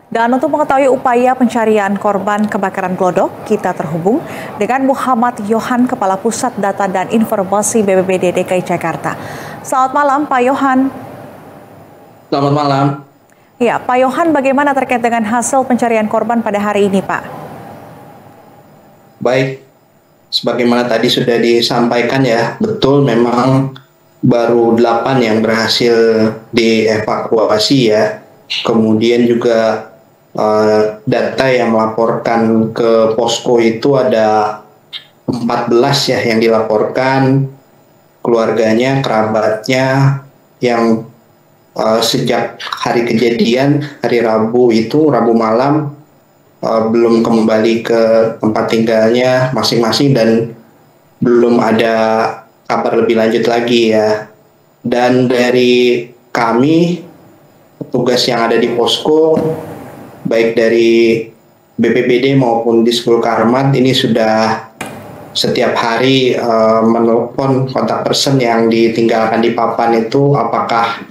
Dan untuk mengetahui upaya pencarian korban kebakaran glodok, kita terhubung dengan Muhammad Yohan, Kepala Pusat Data dan Informasi BPBD DKI Jakarta. Selamat malam, Pak Yohan. Selamat malam. Ya, Pak Yohan, bagaimana terkait dengan hasil pencarian korban pada hari ini, Pak? Baik, sebagaimana tadi sudah disampaikan ya, betul memang baru 8 yang berhasil dievakuasi ya. Kemudian juga data yang melaporkan ke posko itu ada 14 ya yang dilaporkan keluarganya, kerabatnya yang sejak hari kejadian hari Rabu malam belum kembali ke tempat tinggalnya masing-masing dan belum ada kabar lebih lanjut lagi ya. Dan dari kami petugas yang ada di posko baik dari BPBD maupun Diskul Karmat ini sudah setiap hari menelpon kontak person yang ditinggalkan di papan itu apakah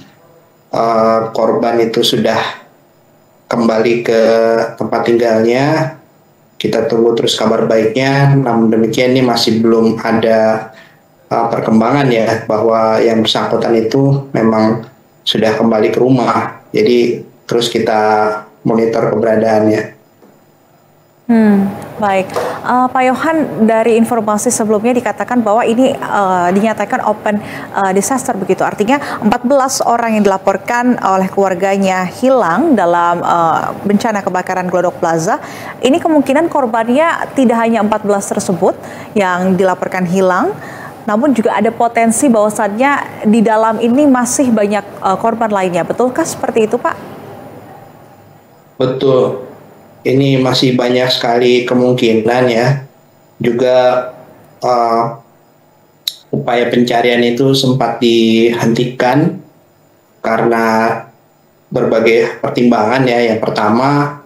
korban itu sudah kembali ke tempat tinggalnya. Kita tunggu terus kabar baiknya, namun demikian ini masih belum ada perkembangan ya bahwa yang bersangkutan itu memang sudah kembali ke rumah. Jadi terus kita monitor keberadaannya. Baik, Pak Yohan, dari informasi sebelumnya dikatakan bahwa ini dinyatakan open disaster begitu. Artinya 14 orang yang dilaporkan oleh keluarganya hilang dalam bencana kebakaran Glodok Plaza. Ini kemungkinan korbannya tidak hanya 14 tersebut yang dilaporkan hilang, namun juga ada potensi bahwasannya di dalam ini masih banyak korban lainnya. Betulkah seperti itu, Pak? Betul, ini masih banyak sekali kemungkinan ya. Juga upaya pencarian itu sempat dihentikan karena berbagai pertimbangan ya. Yang pertama,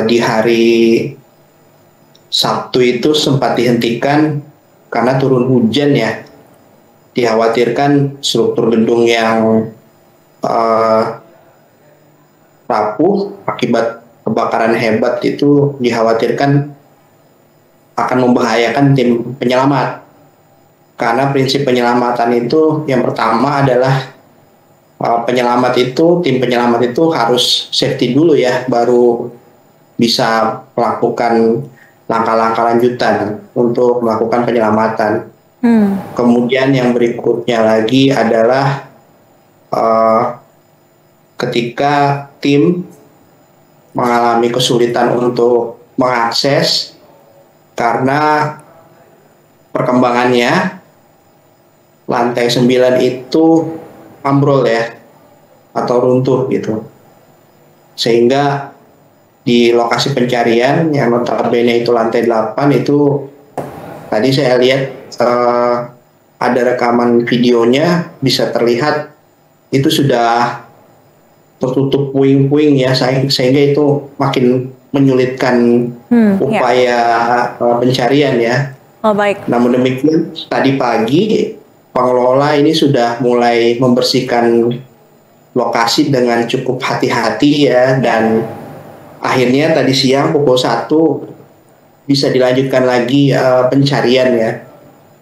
di hari Sabtu itu sempat dihentikan karena turun hujan ya. Dikhawatirkan struktur gedung yang rapuh akibat kebakaran hebat itu dikhawatirkan akan membahayakan tim penyelamat. Karena prinsip penyelamatan itu yang pertama adalah tim penyelamat itu harus safety dulu ya, baru bisa melakukan langkah-langkah lanjutan untuk melakukan penyelamatan. Kemudian yang berikutnya lagi adalah ketika tim mengalami kesulitan untuk mengakses karena perkembangannya lantai 9 itu ambrol ya atau runtuh gitu. Sehingga di lokasi pencarian yang notabene itu lantai 8 itu tadi saya lihat ada rekaman videonya bisa terlihat itu sudah tertutup puing-puing ya, sehingga itu makin menyulitkan upaya pencarian ya. Oh, baik. Namun demikian tadi pagi pengelola ini sudah mulai membersihkan lokasi dengan cukup hati-hati ya, dan akhirnya tadi siang pukul 1 bisa dilanjutkan lagi pencarian ya.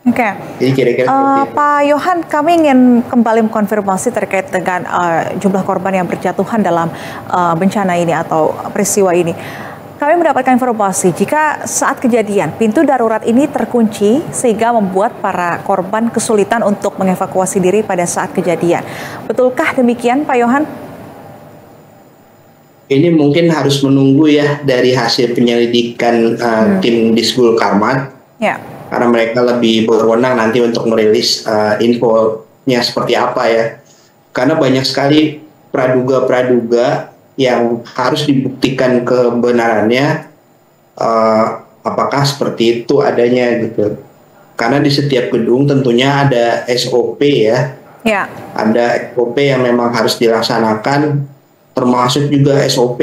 Oke. Jadi kira-kira Pak Yohan, kami ingin kembali mengkonfirmasi terkait dengan jumlah korban yang berjatuhan dalam bencana ini atau peristiwa ini. Kami mendapatkan informasi jika saat kejadian pintu darurat ini terkunci sehingga membuat para korban kesulitan untuk mengevakuasi diri pada saat kejadian. Betulkah demikian, Pak Yohan? Ini mungkin harus menunggu ya dari hasil penyelidikan tim Diskul Karmat. Ya. Karena mereka lebih berwenang nanti untuk merilis infonya seperti apa ya. Karena banyak sekali praduga-praduga yang harus dibuktikan kebenarannya apakah seperti itu adanya gitu. Karena di setiap gedung tentunya ada SOP ya. Ya. Ada SOP yang memang harus dilaksanakan, termasuk juga SOP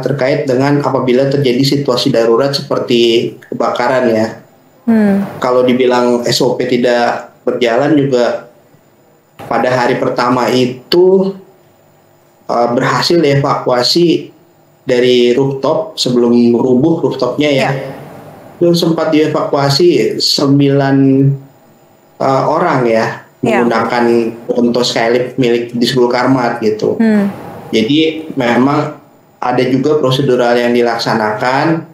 terkait dengan apabila terjadi situasi darurat seperti kebakaran ya. Kalau dibilang SOP tidak berjalan juga pada hari pertama itu berhasil dievakuasi dari rooftop sebelum rubuh rooftopnya ya. Itu sempat dievakuasi 9 orang ya menggunakan untuk Skylift milik Disbul Karmat gitu. Jadi memang ada juga prosedural yang dilaksanakan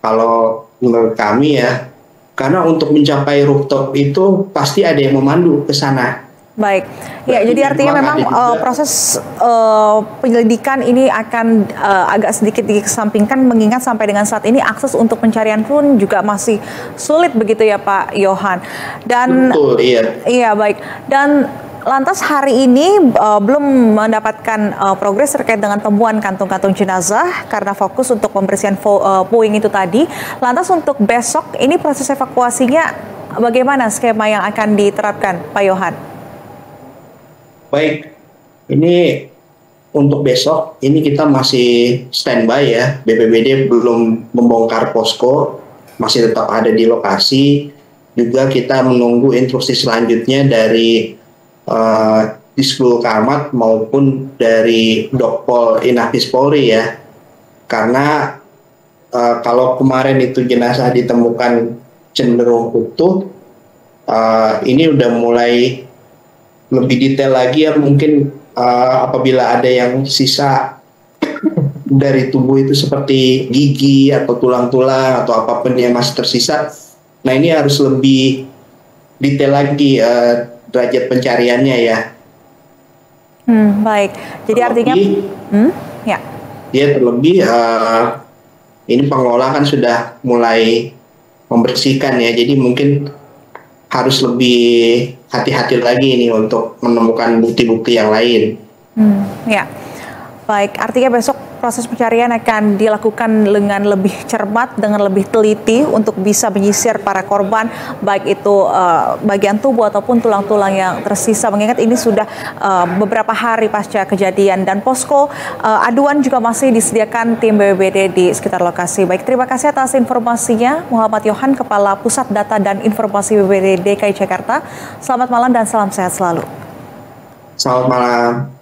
kalau menurut kami ya, karena untuk mencapai rooftop itu pasti ada yang memandu ke sana. Baik, ya jadi artinya memang proses penyelidikan ini akan agak sedikit dikesampingkan mengingat sampai dengan saat ini akses untuk pencarian pun juga masih sulit begitu ya Pak Yohan. Dan betul, iya. Iya baik. Dan lantas hari ini belum mendapatkan progres terkait dengan temuan kantung-kantung jenazah karena fokus untuk pembersihan puing itu tadi. Lantas untuk besok ini proses evakuasinya bagaimana skema yang akan diterapkan Pak Yohan? Baik, ini untuk besok ini kita masih standby ya. BPBD belum membongkar posko, masih tetap ada di lokasi. Juga kita menunggu instruksi selanjutnya dari Disbul Karmat maupun dari Dokpol Inafis Polri ya. Karena kalau kemarin itu jenazah ditemukan cenderung utuh, ini udah mulai lebih detail lagi ya, mungkin apabila ada yang sisa dari tubuh itu seperti gigi atau tulang-tulang atau apapun yang masih tersisa, nah ini harus lebih detail lagi derajat pencariannya ya. Baik, jadi artinya ya. Dia terlebih ini pengelola kan sudah mulai membersihkan ya, jadi mungkin harus lebih hati-hati lagi ini untuk menemukan bukti-bukti yang lain. Ya, baik. Artinya besok proses pencarian akan dilakukan dengan lebih cermat, dengan lebih teliti untuk bisa menyisir para korban, baik itu bagian tubuh ataupun tulang-tulang yang tersisa. Mengingat ini sudah beberapa hari pasca kejadian dan posko aduan juga masih disediakan tim BPBD di sekitar lokasi. Baik, terima kasih atas informasinya, Muhammad Yohan, Kepala Pusat Data dan Informasi BPBD DKI Jakarta. Selamat malam dan salam sehat selalu. Selamat malam.